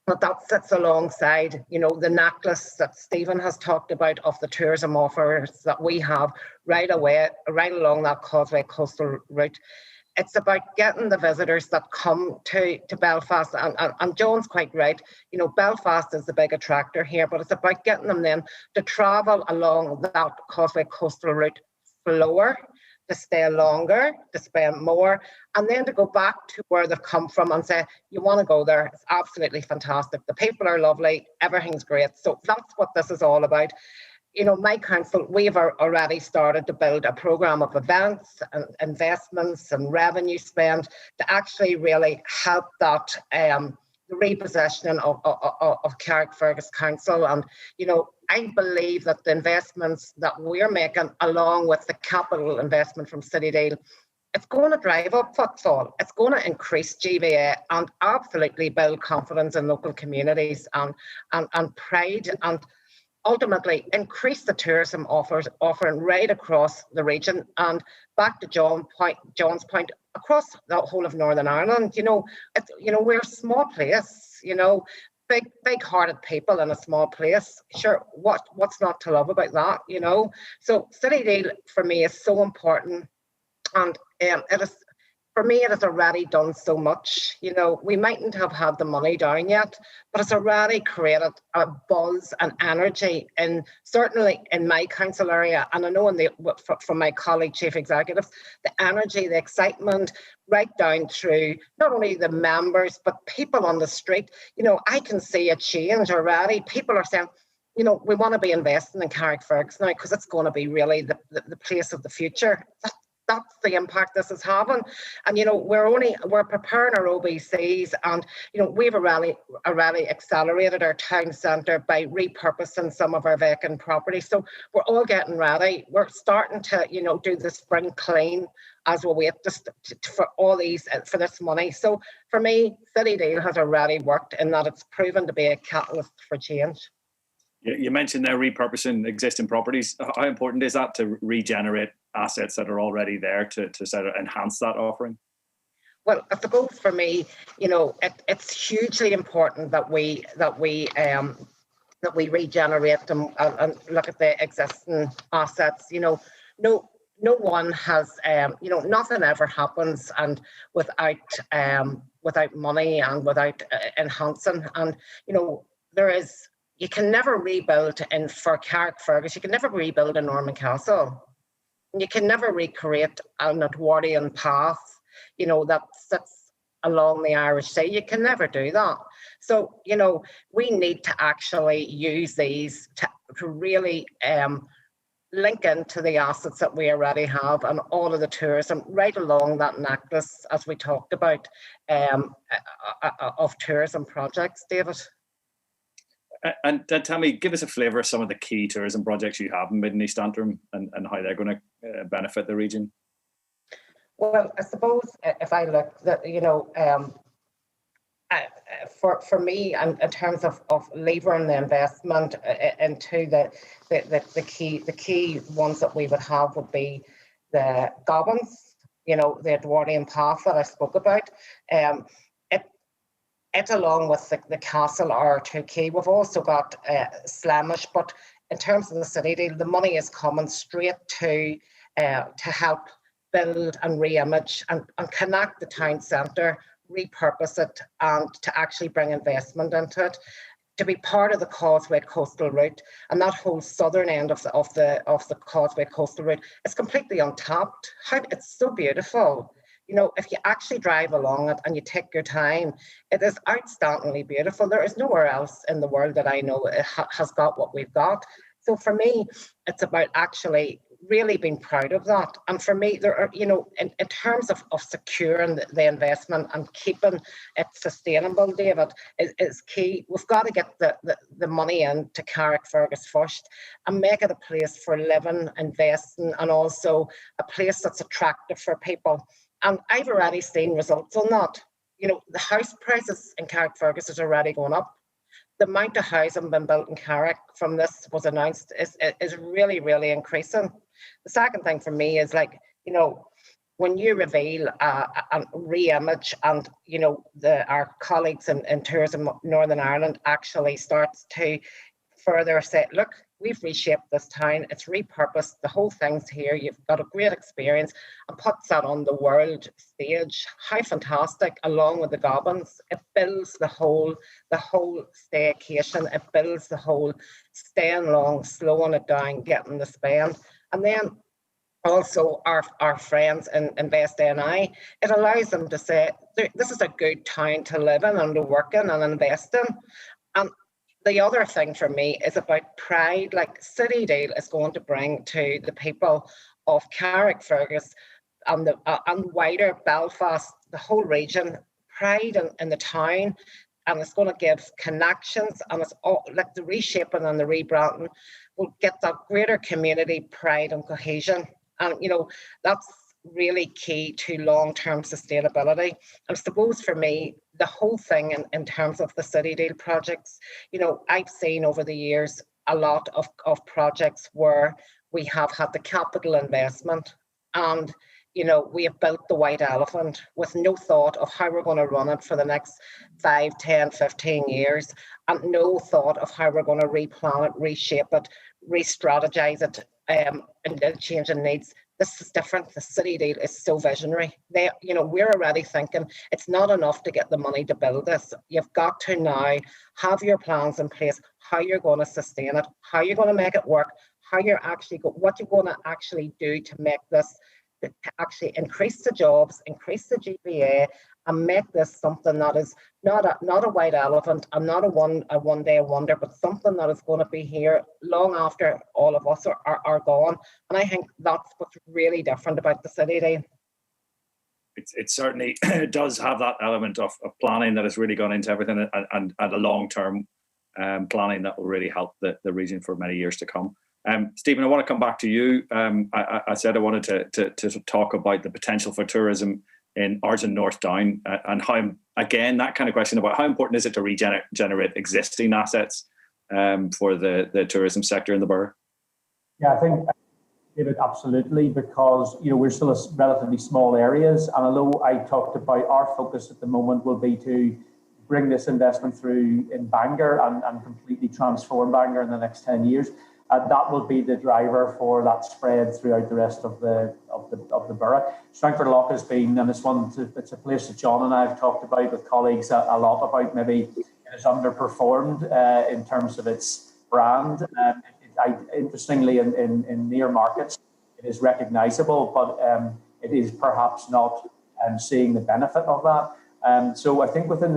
that sits alongside, the necklace that Stephen has talked about of the tourism offers that we have right along that Causeway Coastal Route. It's about getting the visitors that come to Belfast, and John's quite right. Belfast is the big attractor here, but it's about getting them then to travel along that Causeway Coastal Route slower, to stay longer, to spend more, and then to go back to where they've come from and say, you want to go there, it's absolutely fantastic. The people are lovely, everything's great. So that's what this is all about. My council, we've already started to build a programme of events and investments and revenue spend to actually really help that the repositioning of Carrickfergus Council. And, I believe that the investments that we're making, along with the capital investment from City Deal, it's going to drive up footfall. It's going to increase GVA and absolutely build confidence in local communities and pride, and ultimately increase the tourism offering right across the region. And back to John's point, across the whole of Northern Ireland, we're a small place, big-hearted people in a small place. Sure, what's not to love about that, So City Deal for me is so important, and it is. For me, it has already done so much. We mightn't have had the money down yet, but it's already created a buzz and energy, and certainly in my council area, and I know from my colleague chief executives, the energy, the excitement, right down through not only the members, but people on the street. I can see a change already. People are saying, we want to be investing in Carrickfergus now because it's going to be really the place of the future. that's the impact this is having. And, you know, we're preparing our OBCs, and, you know, we've already accelerated our town centre by repurposing some of our vacant properties. So we're all getting ready. We're starting to, you know, do the spring clean as we wait for all these, for this money. So for me, City Deal has already worked in that it's proven to be a catalyst for change. You mentioned there repurposing existing properties. How important is that to regenerate assets that are already there to sort of enhance that offering? Well, I suppose for me, you know, it's hugely important that we regenerate them and look at the existing assets. You know, no one has, you know, nothing ever happens and without money and without enhancing. And, you know, you can never rebuild for Carrickfergus, you can never rebuild a Norman Castle. You can never recreate an Edwardian path, you know, that sits along the Irish Sea. You can never do that. So, you know, we need to actually use these to really link into the assets that we already have and all of the tourism right along that necklace, as we talked about, of tourism projects, David. And tell me, give us a flavour of some of the key tourism projects you have in Mid and East Antrim and how they're going to benefit the region. Well, I suppose if I look that, you know, for me, and in terms of levering the investment into the key ones that we would have would be the Gobbins, you know, the Edwardian path that I spoke about. It along with the castle are two key. We've also got Slamish, but in terms of the City Deal, the money is coming straight to help build and re-image and connect the town centre, repurpose it, and to actually bring investment into it, to be part of the Causeway Coastal Route. And that whole southern end of the Causeway Coastal Route is completely untapped. It's so beautiful. You know, if you actually drive along it and you take your time, it is outstandingly beautiful. There is nowhere else in the world that I know it has got what we've got. So for me, it's about actually really being proud of that. And for me, there are, you know, in terms of securing the investment and keeping it sustainable, David, is key. We've got to get the money in to Carrickfergus first and make it a place for living, investing, and also a place that's attractive for people. And I've already seen results on that. You know, the house prices in Carrickfergus is already going up. The amount of housing being built in Carrick from this was announced is really, really increasing. The second thing for me is, like, you know, when you reveal and re-image, and, you know, our colleagues in Tourism Northern Ireland actually starts to further say, look, we've reshaped this town, it's repurposed, the whole thing's here, you've got a great experience, and puts that on the world stage. How fantastic, along with the Gobbins. It builds the whole staycation, it builds the whole staying long, slowing it down, getting the spend. And then also our friends in Invest NI, it allows them to say, this is a good town to live in and to work in and invest in. And the other thing for me is about pride. Like, City Deal is going to bring to the people of Carrickfergus and wider Belfast, the whole region, pride in the town, and it's going to give connections, and it's all, like, the reshaping and the rebranding will get that greater community pride and cohesion. And, you know, that's really key to long-term sustainability. And I suppose for me, the whole thing in terms of the City Deal projects, you know, I've seen over the years a lot of projects where we have had the capital investment and, you know, we have built the white elephant with no thought of how we're going to run it for the next 5, 10, 15 years, and no thought of how we're going to replan it, reshape it, re-strategize it, and changing needs. This is different. The City Deal is so visionary. You know, we're already thinking it's not enough to get the money to build this. You've got to now have your plans in place, how you're going to sustain it, how you're going to make it work, how you're actually what you're going to actually do to make this, to actually increase the jobs, increase the GPA, and make this something that is not a white elephant and not a one day wonder, but something that is going to be here long after all of us are gone. And I think that's what's really different about the city, Dean. It certainly does have that element of planning that has really gone into everything, and a long-term planning that will really help the region for many years to come. Stephen, I want to come back to you. I said I wanted to talk about the potential for tourism in Ards North Down, and how, again, that kind of question about how important is it to regenerate existing assets for the tourism sector in the borough? Yeah, I think, David, absolutely, because we're still a relatively small areas, and although I talked about our focus at the moment will be to bring this investment through in Bangor and completely transform Bangor in the next 10 years, that will be the driver for that spread throughout the rest of the borough. Strangford Lough has been, and it's a place that John and I have talked about with colleagues a lot about. Maybe it is underperformed in terms of its brand. Interestingly, in near markets, it is recognisable, but it is perhaps not seeing the benefit of that. So I think within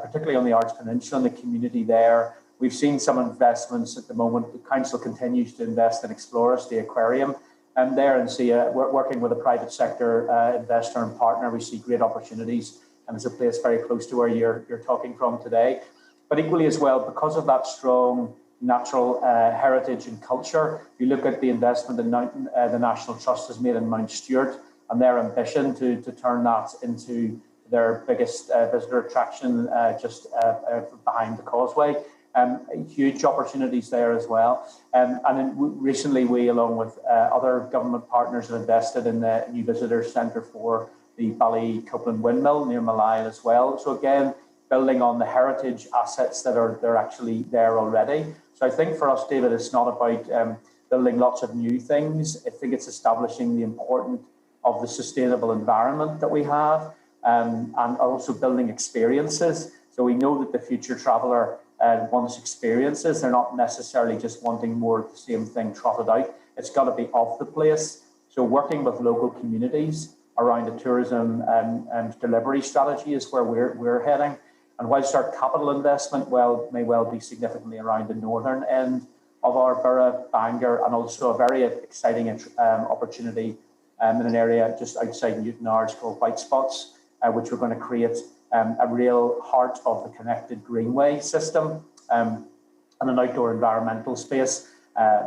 particularly on the Ards Peninsula and the community there, we've seen some investments at the moment. The council continues to invest in Explorus, the aquarium, there, and see working with a private sector investor and partner, we see great opportunities, and it's a place very close to where you're talking from today. But equally as well, because of that strong natural heritage and culture, you look at the investment that the National Trust has made in Mount Stewart and their ambition to turn that into their biggest visitor attraction just behind the causeway. Huge opportunities there as well. And then recently we, along with other government partners, have invested in the new visitor centre for the Ballycoupland Windmill near Malile as well. So again, building on the heritage assets that are actually there already. So I think for us, David, it's not about building lots of new things. I think it's establishing the importance of the sustainable environment that we have, and also building experiences. So we know that the future traveller wants experiences. They're not necessarily just wanting more of the same thing trotted out. It's got to be of the place. So working with local communities around a tourism and delivery strategy is where we're heading. And whilst our capital investment may well be significantly around the northern end of our borough, Bangor, and also a very exciting opportunity in an area just outside Newton Ards called White Spots, which we're going to create a real heart of the connected greenway system and an outdoor environmental space,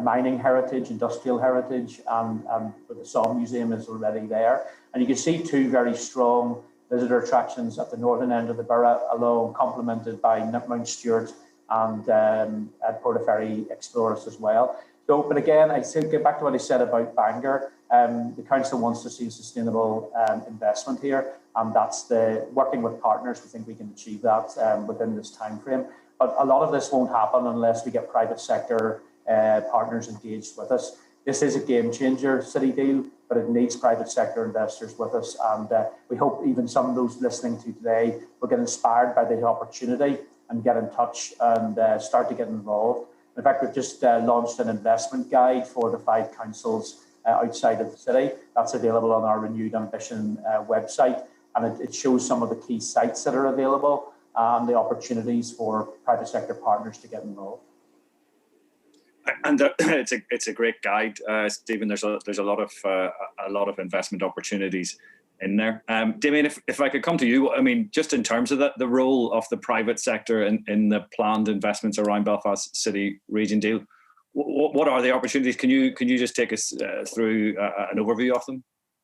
mining heritage, industrial heritage, and the Song Museum is already there. And you can see two very strong visitor attractions at the northern end of the borough alone, complemented by Mount Stewart and at Portaferry Explorers as well. So, but again, I still get back to what I said about Bangor. The council wants to see sustainable investment here, and that's the working with partners. We think we can achieve that within this time frame. But a lot of this won't happen unless we get private sector partners engaged with us. This is a game changer city deal, but it needs private sector investors with us. And we hope even some of those listening to today will get inspired by the opportunity and get in touch and start to get involved. In fact, we've just launched an investment guide for the 5 councils outside of the city. That's available on our Renewed Ambition website. And it shows some of the key sites that are available and the opportunities for private sector partners to get involved. And it's a great guide, Stephen. There's a lot of investment opportunities in there. Damien, if I could come to you, I mean, just in terms of the role of the private sector in the planned investments around Belfast City Region deal, what are the opportunities? Can you just take us through an overview of them?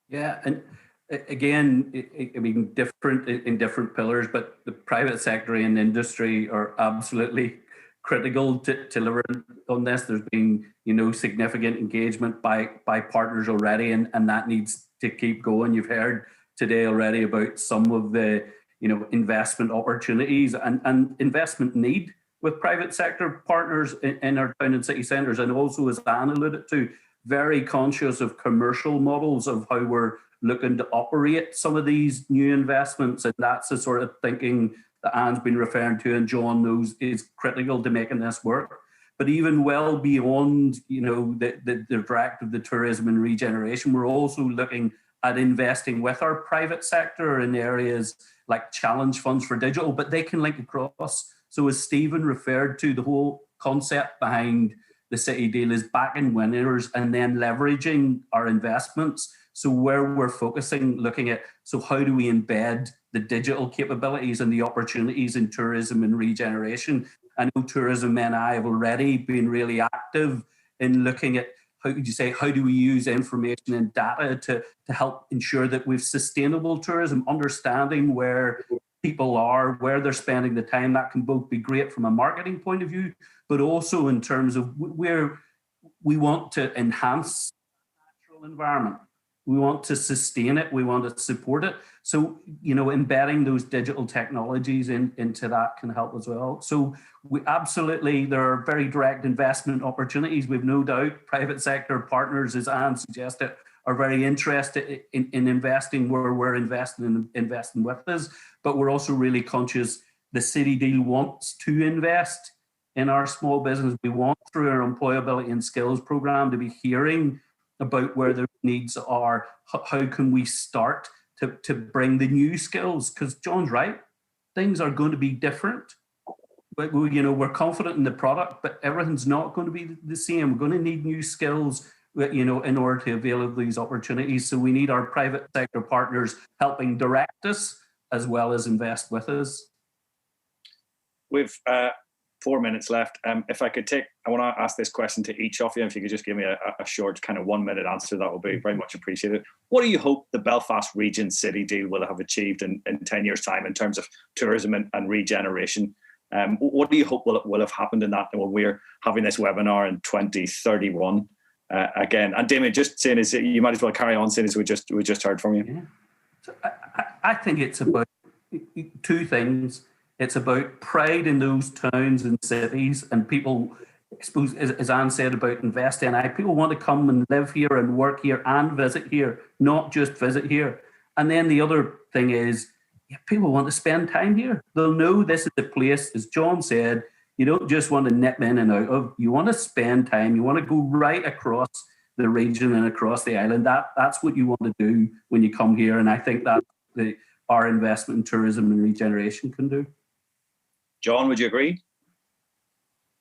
Yeah, and again, I mean, different in different pillars, but the private sector and industry are absolutely critical to delivering on this. There's been, significant engagement by partners already, and that needs to keep going. You've heard today already about some of the, investment opportunities and investment need with private sector partners in our town and city centres, and also, as Anne alluded to, very conscious of commercial models of how we're looking to operate some of these new investments, and that's the sort of thinking that Anne's been referring to and John knows is critical to making this work. But even well beyond, the direct of the tourism and regeneration, we're also looking at investing with our private sector in areas like challenge funds for digital, but they can link across. So as Stephen referred to, the whole concept behind the City Deal is backing winners and then leveraging our investments. So where we're focusing, looking at, so how do we embed the digital capabilities and the opportunities in tourism and regeneration? I know Tourism NI have already been really active in looking at, how could you say, how do we use information and data to help ensure that we've sustainable tourism, understanding where people are, where they're spending the time. That can both be great from a marketing point of view, but also in terms of where we want to enhance the natural environment. We want to sustain it. We want to support it. So, you know, embedding those digital technologies into that can help as well. So we absolutely, there are very direct investment opportunities. We've no doubt private sector partners, as Anne suggested, are very interested in investing where we're investing with us. But we're also really conscious the City Deal wants to invest in our small business. We want, through our employability and skills program, to be hearing about where the needs are. How can we start to bring the new skills? Because John's right, things are going to be different. But we're confident in the product, but everything's not going to be the same. We're going to need new skills, in order to avail of these opportunities. So we need our private sector partners helping direct us as well as invest with us. We've 4 minutes left. If I could I want to ask this question to each of you. If you could just give me a short kind of 1 minute answer, that would be very much appreciated. What do you hope the Belfast Region City Deal will have achieved in 10 years' time in terms of tourism and regeneration? What do you hope will have happened in that when we're having this webinar in 2031? Again, and Damien, just saying, is you might as well carry on saying as we just heard from you. Yeah. So I think it's about two things. It's about pride in those towns and cities, and people, I suppose, as Anne said about investing, people want to come and live here and work here and visit here, not just visit here. And then the other thing is, people want to spend time here. They'll know this is a place, as John said, you don't just want to nip in and out of. You want to spend time. You want to go right across the region and across the island. That's what you want to do when you come here. And I think that our investment in tourism and regeneration can do. John, would you agree?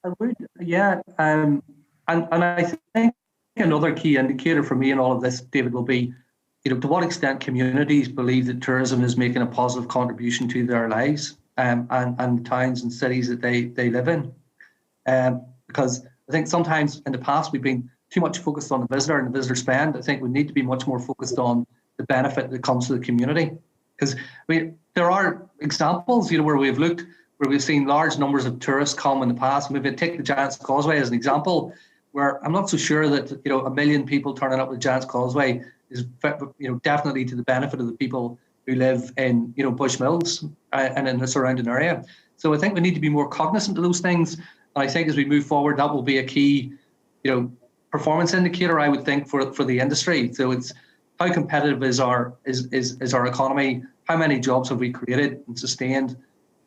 I would, yeah. And I think another key indicator for me in all of this, David, will be, to what extent communities believe that tourism is making a positive contribution to their lives. And the towns and cities that they live in. Because I think sometimes in the past we've been too much focused on the visitor and the visitor spend. I think we need to be much more focused on the benefit that comes to the community. Because there are examples, where we've seen large numbers of tourists come in the past. Maybe take the Giant's Causeway as an example, where I'm not so sure that 1 million people turning up at Giant's Causeway is definitely to the benefit of the people who live in Bushmills and in the surrounding area. So I think we need to be more cognizant of those things. And I think as we move forward, that will be a key, performance indicator, I would think, for the industry. So it's how competitive is our economy, how many jobs have we created and sustained,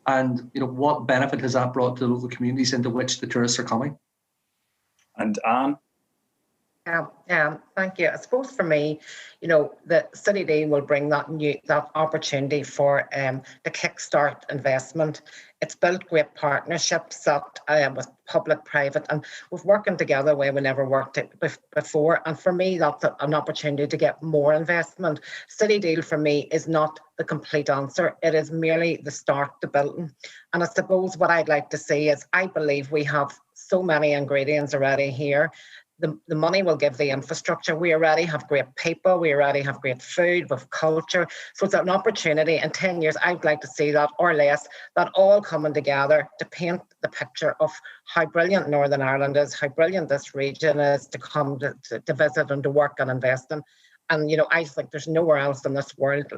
and what benefit has that brought to the local communities into which the tourists are coming. And Anne? Thank you. I suppose for me, the City Deal will bring that opportunity for the kickstart investment. It's built great partnerships with public, private, and we've working together where we never worked before. And for me, that's an opportunity to get more investment. City Deal for me is not the complete answer. It is merely the start to building. And I suppose what I'd like to see is, I believe we have so many ingredients already here. The money will give the infrastructure. We already have great people. We already have great food, with culture. So it's an opportunity. In 10 years, I'd like to see that, or less, that all coming together to paint the picture of how brilliant Northern Ireland is, how brilliant this region is to come to visit and to work and invest in. And, I think there's nowhere else in this world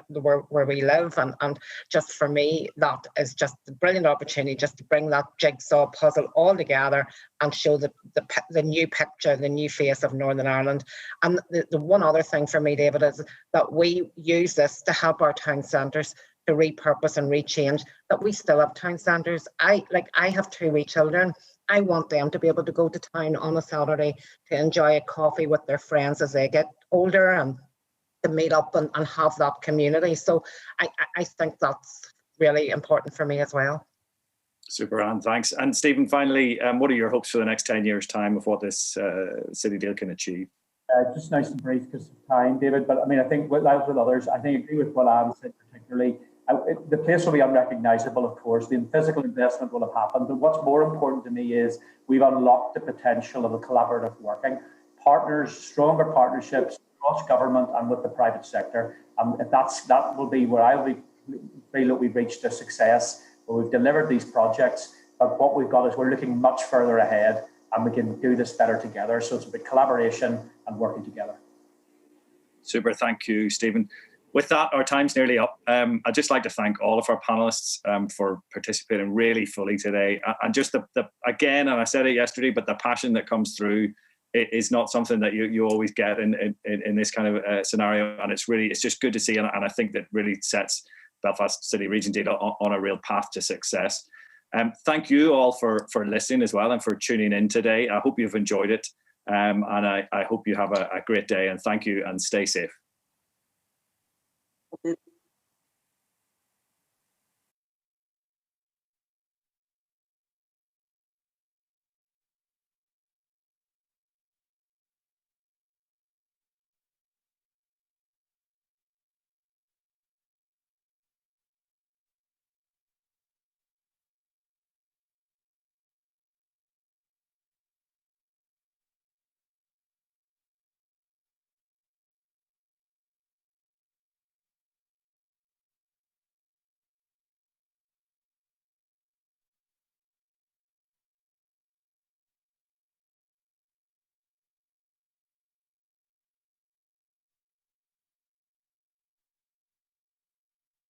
where we live. And just for me, that is just a brilliant opportunity just to bring that jigsaw puzzle all together and show the new picture, the new face of Northern Ireland. And the one other thing for me, David, is that we use this to help our town centres to repurpose and rechange, that we still have town centres. I have 2 wee children. I want them to be able to go to town on a Saturday to enjoy a coffee with their friends as they get older and to meet up and have that community. So I think that's really important for me as well. Super, Anne, thanks. And Stephen, finally, what are your hopes for the next 10 years' time of what this city deal can achieve? Just nice and brief because of time, David. But I mean, I think with others, I think I agree with what Anne said particularly. The place will be unrecognisable, of course. The physical investment will have happened. But what's more important to me is we've unlocked the potential of a collaborative working. Partners, stronger partnerships across government and with the private sector. If that will be where I feel that we've reached a success, where we've delivered these projects. But what we've got is we're looking much further ahead, and we can do this better together. So it's about collaboration and working together. Super, thank you, Stephen. With that, our time's nearly up. I'd just like to thank all of our panelists for participating really fully today. And just again, and I said it yesterday, but the passion that comes through is not something that you always get in this kind of scenario. And it's just good to see. And I think that really sets Belfast City Region Deal on a real path to success. Thank you all for listening as well and for tuning in today. I hope you've enjoyed it. And I hope you have a great day, and thank you and stay safe.